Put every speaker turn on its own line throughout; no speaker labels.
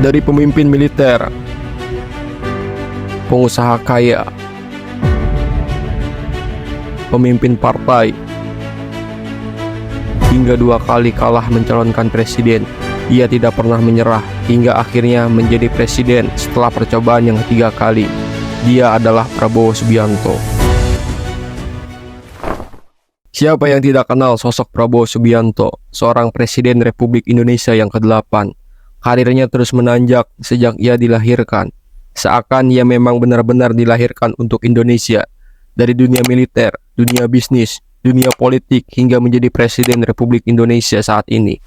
Dari pemimpin militer, pengusaha kaya, pemimpin partai, hingga 2 kali kalah mencalonkan presiden, ia tidak pernah menyerah hingga akhirnya menjadi presiden setelah percobaan yang ketiga kali. Dia adalah Prabowo Subianto. Siapa yang tidak kenal sosok Prabowo Subianto, seorang presiden Republik Indonesia yang ke-8. Karirnya terus menanjak sejak ia dilahirkan. Seakan ia memang benar-benar dilahirkan untuk Indonesia. Dari dunia militer, dunia bisnis, dunia politik, hingga menjadi presiden Republik Indonesia saat ini.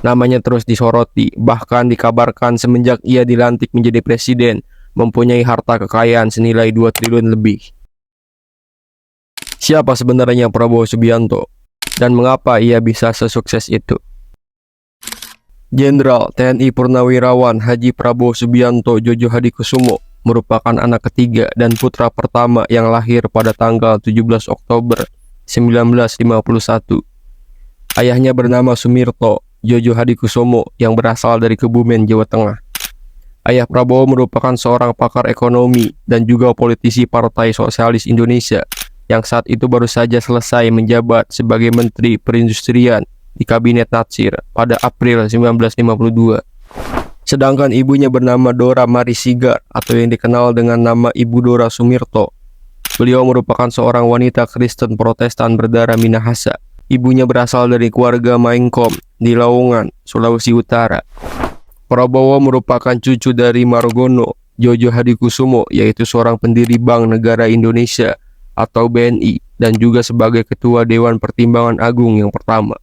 Namanya terus disoroti, bahkan dikabarkan semenjak ia dilantik menjadi presiden, mempunyai harta kekayaan senilai 2 triliun lebih. Siapa sebenarnya Prabowo Subianto? Dan mengapa ia bisa sesukses itu? Jenderal TNI Purnawirawan Haji Prabowo Subianto Djodjo Hadikusumo merupakan anak ketiga dan putra pertama yang lahir pada tanggal 17 Oktober 1951. Ayahnya bernama Sumirto Djodjo Hadikusumo yang berasal dari Kebumen, Jawa Tengah. Ayah Prabowo merupakan seorang pakar ekonomi dan juga politisi Partai Sosialis Indonesia yang saat itu baru saja selesai menjabat sebagai Menteri Perindustrian di Kabinet Natsir pada April 1952. Sedangkan ibunya bernama Dora Marisigar atau yang dikenal dengan nama Ibu Dora Sumirto. Beliau merupakan seorang wanita Kristen Protestan berdarah Minahasa. Ibunya berasal dari keluarga Maengkom di Laongan, Sulawesi Utara. Prabowo merupakan cucu dari Margono Djodjo Hadikusumo, yaitu seorang pendiri Bank Negara Indonesia atau BNI dan juga sebagai Ketua Dewan Pertimbangan Agung yang pertama.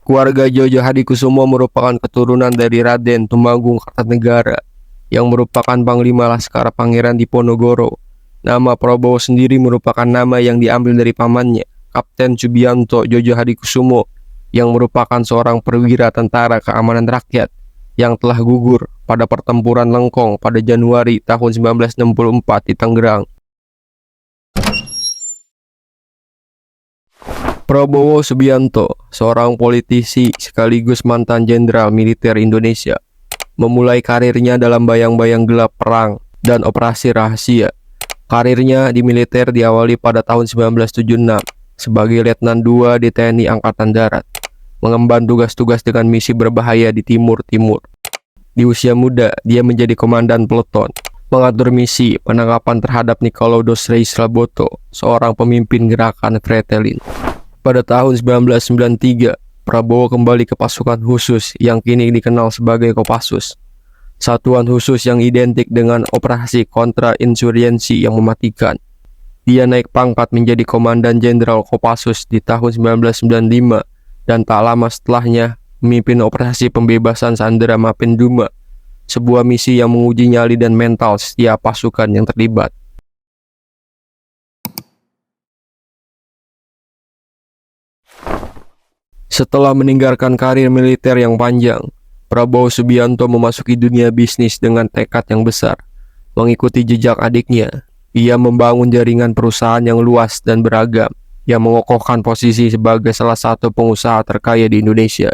Keluarga Djodjo Hadikusumo merupakan keturunan dari Raden Tumenggung Kartanegara yang merupakan Panglima Laskar Pangeran Diponegoro. Nama Prabowo sendiri merupakan nama yang diambil dari pamannya, Kapten Subianto Djodjo Hadikusumo, yang merupakan seorang perwira tentara keamanan rakyat yang telah gugur pada pertempuran Lengkong pada Januari tahun 1964 di Tangerang. Prabowo Subianto, seorang politisi sekaligus mantan jenderal militer Indonesia, memulai karirnya dalam bayang-bayang gelap perang dan operasi rahasia. Karirnya di militer diawali pada tahun 1976 sebagai Letnan II di TNI Angkatan Darat, mengemban tugas-tugas dengan misi berbahaya di Timur. Di usia muda, dia menjadi komandan peleton, mengatur misi penangkapan terhadap Nicolaus Reis Laboto, seorang pemimpin gerakan Fretilin. Pada tahun 1993, Prabowo kembali ke pasukan khusus yang kini dikenal sebagai Kopassus. Satuan khusus yang identik dengan operasi kontra-insurgensi yang mematikan. Dia naik pangkat menjadi Komandan Jenderal Kopassus di tahun 1995 dan tak lama setelahnya memimpin operasi pembebasan Sandera Mapenduma, sebuah misi yang menguji nyali dan mental setiap pasukan yang terlibat. Setelah meninggalkan karir militer yang panjang, Prabowo Subianto memasuki dunia bisnis dengan tekad yang besar. Mengikuti jejak adiknya, ia membangun jaringan perusahaan yang luas dan beragam, yang mengokohkan posisi sebagai salah satu pengusaha terkaya di Indonesia.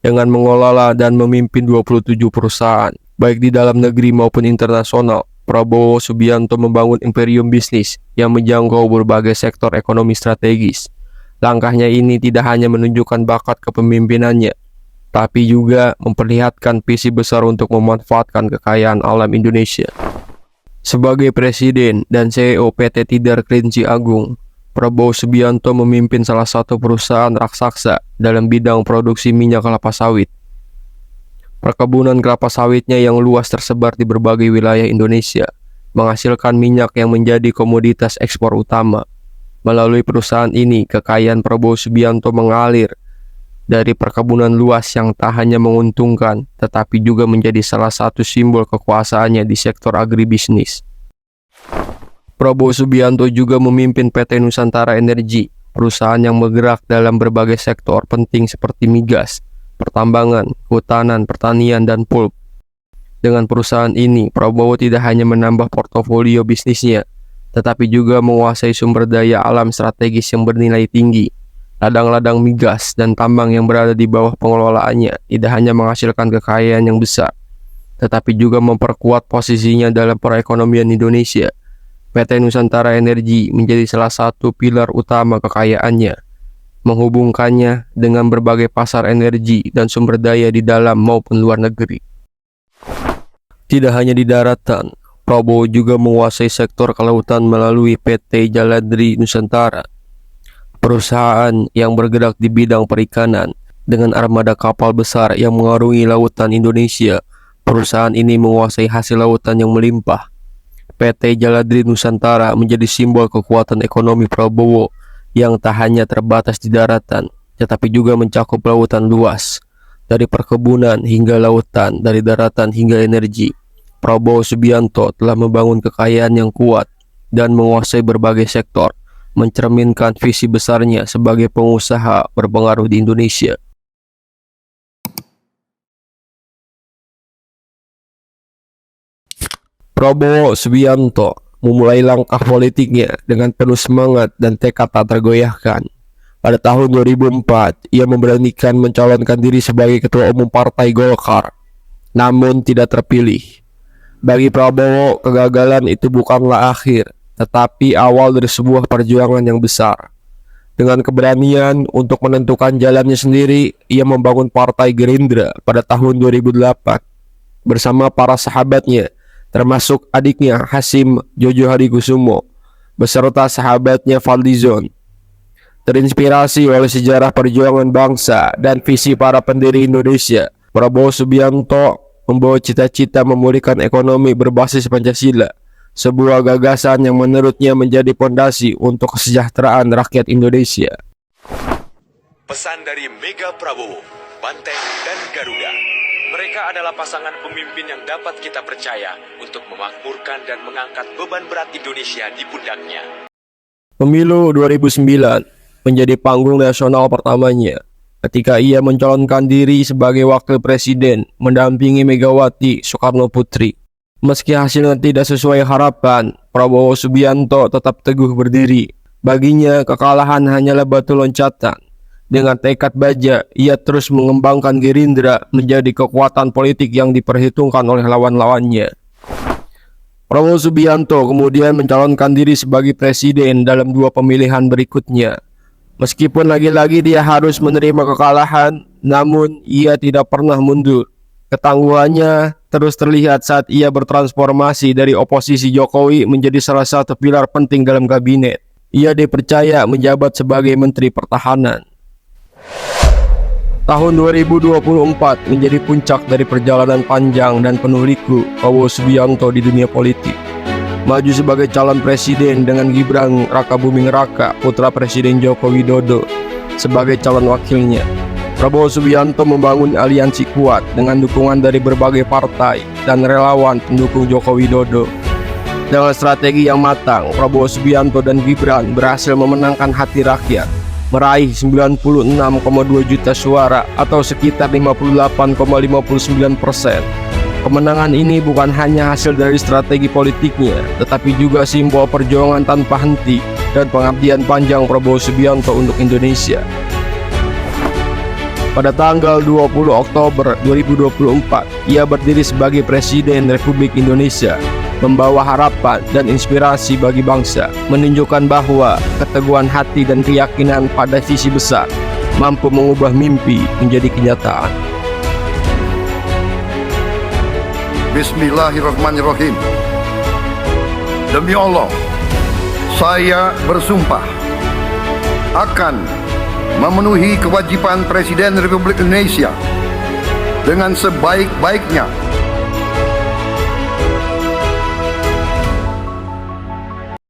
Dengan mengelola dan memimpin 27 perusahaan, baik di dalam negeri maupun internasional, Prabowo Subianto membangun imperium bisnis yang menjangkau berbagai sektor ekonomi strategis. Langkahnya ini tidak hanya menunjukkan bakat kepemimpinannya, tapi juga memperlihatkan visi besar untuk memanfaatkan kekayaan alam Indonesia. Sebagai Presiden dan CEO PT Tidar Kerinci Agung, Prabowo Subianto memimpin salah satu perusahaan raksasa dalam bidang produksi minyak kelapa sawit. Perkebunan kelapa sawitnya yang luas tersebar di berbagai wilayah Indonesia, menghasilkan minyak yang menjadi komoditas ekspor utama. Melalui perusahaan ini, kekayaan Prabowo Subianto mengalir dari perkebunan luas yang tak hanya menguntungkan, tetapi juga menjadi salah satu simbol kekuasaannya di sektor agribisnis. Prabowo Subianto juga memimpin PT Nusantara Energi, perusahaan yang bergerak dalam berbagai sektor penting seperti migas, pertambangan, kehutanan, pertanian, dan pulp. Dengan perusahaan ini, Prabowo tidak hanya menambah portofolio bisnisnya, tetapi juga menguasai sumber daya alam strategis yang bernilai tinggi. Ladang-ladang migas dan tambang yang berada di bawah pengelolaannya tidak hanya menghasilkan kekayaan yang besar, tetapi juga memperkuat posisinya dalam perekonomian Indonesia. PT Nusantara Energi menjadi salah satu pilar utama kekayaannya, menghubungkannya dengan berbagai pasar energi dan sumber daya di dalam maupun luar negeri. Tidak hanya di daratan, Prabowo juga menguasai sektor kelautan melalui PT Jaladri Nusantara, perusahaan yang bergerak di bidang perikanan. Dengan armada kapal besar yang mengarungi lautan Indonesia, perusahaan ini menguasai hasil lautan yang melimpah. PT Jaladri Nusantara menjadi simbol kekuatan ekonomi Prabowo yang tak hanya terbatas di daratan, tetapi juga mencakup lautan luas, dari perkebunan hingga lautan, dari daratan hingga energi. Prabowo Subianto telah membangun kekayaan yang kuat dan menguasai berbagai sektor, mencerminkan visi besarnya sebagai pengusaha berpengaruh di Indonesia. Prabowo Subianto memulai langkah politiknya dengan penuh semangat dan tekad tak tergoyahkan. Pada tahun 2004, ia memberanikan mencalonkan diri sebagai ketua umum Partai Golkar, namun tidak terpilih. Bagi Prabowo, kegagalan itu bukanlah akhir, tetapi awal dari sebuah perjuangan yang besar. Dengan keberanian untuk menentukan jalannya sendiri, ia membangun Partai Gerindra pada tahun 2008 bersama para sahabatnya, termasuk adiknya Hasim Jojo Hadikusumo, beserta sahabatnya Fadlizon. Terinspirasi oleh sejarah perjuangan bangsa dan visi para pendiri Indonesia, Prabowo Subianto membawa cita-cita memulihkan ekonomi berbasis Pancasila, sebuah gagasan yang menurutnya menjadi pondasi untuk kesejahteraan rakyat Indonesia.
Pesan dari Mega Prabowo, Banteng dan Garuda. Mereka adalah pasangan pemimpin yang dapat kita percaya untuk memakmurkan dan mengangkat beban berat Indonesia di pundaknya.
Pemilu 2009 menjadi panggung nasional pertamanya ketika ia mencalonkan diri sebagai wakil presiden mendampingi Megawati Soekarno Putri. Meski hasilnya tidak sesuai harapan, Prabowo Subianto tetap teguh berdiri. Baginya, kekalahan hanyalah batu loncatan. Dengan tekad baja, ia terus mengembangkan Gerindra menjadi kekuatan politik yang diperhitungkan oleh lawan-lawannya. Prabowo Subianto kemudian mencalonkan diri sebagai presiden dalam dua pemilihan berikutnya. Meskipun lagi-lagi dia harus menerima kekalahan, namun ia tidak pernah mundur. Ketangguhannya terus terlihat saat ia bertransformasi dari oposisi Jokowi menjadi salah satu pilar penting dalam kabinet. Ia dipercaya menjabat sebagai Menteri Pertahanan. Tahun 2024 menjadi puncak dari perjalanan panjang dan penuh liku Prabowo Subianto di dunia politik. Maju sebagai calon presiden dengan Gibran Rakabuming Raka, putra Presiden Joko Widodo, sebagai calon wakilnya. Prabowo Subianto membangun aliansi kuat dengan dukungan dari berbagai partai dan relawan pendukung Joko Widodo. Dengan strategi yang matang, Prabowo Subianto dan Gibran berhasil memenangkan hati rakyat, meraih 96,2 juta suara atau sekitar 58,59%. Kemenangan ini bukan hanya hasil dari strategi politiknya, tetapi juga simbol perjuangan tanpa henti dan pengabdian panjang Prabowo Subianto untuk Indonesia. Pada tanggal 20 Oktober 2024, ia berdiri sebagai Presiden Republik Indonesia, membawa harapan dan inspirasi bagi bangsa, menunjukkan bahwa keteguhan hati dan keyakinan pada visi besar mampu mengubah mimpi menjadi kenyataan.
Bismillahirrahmanirrahim. Demi Allah, saya bersumpah akan memenuhi kewajiban Presiden Republik Indonesia dengan sebaik-baiknya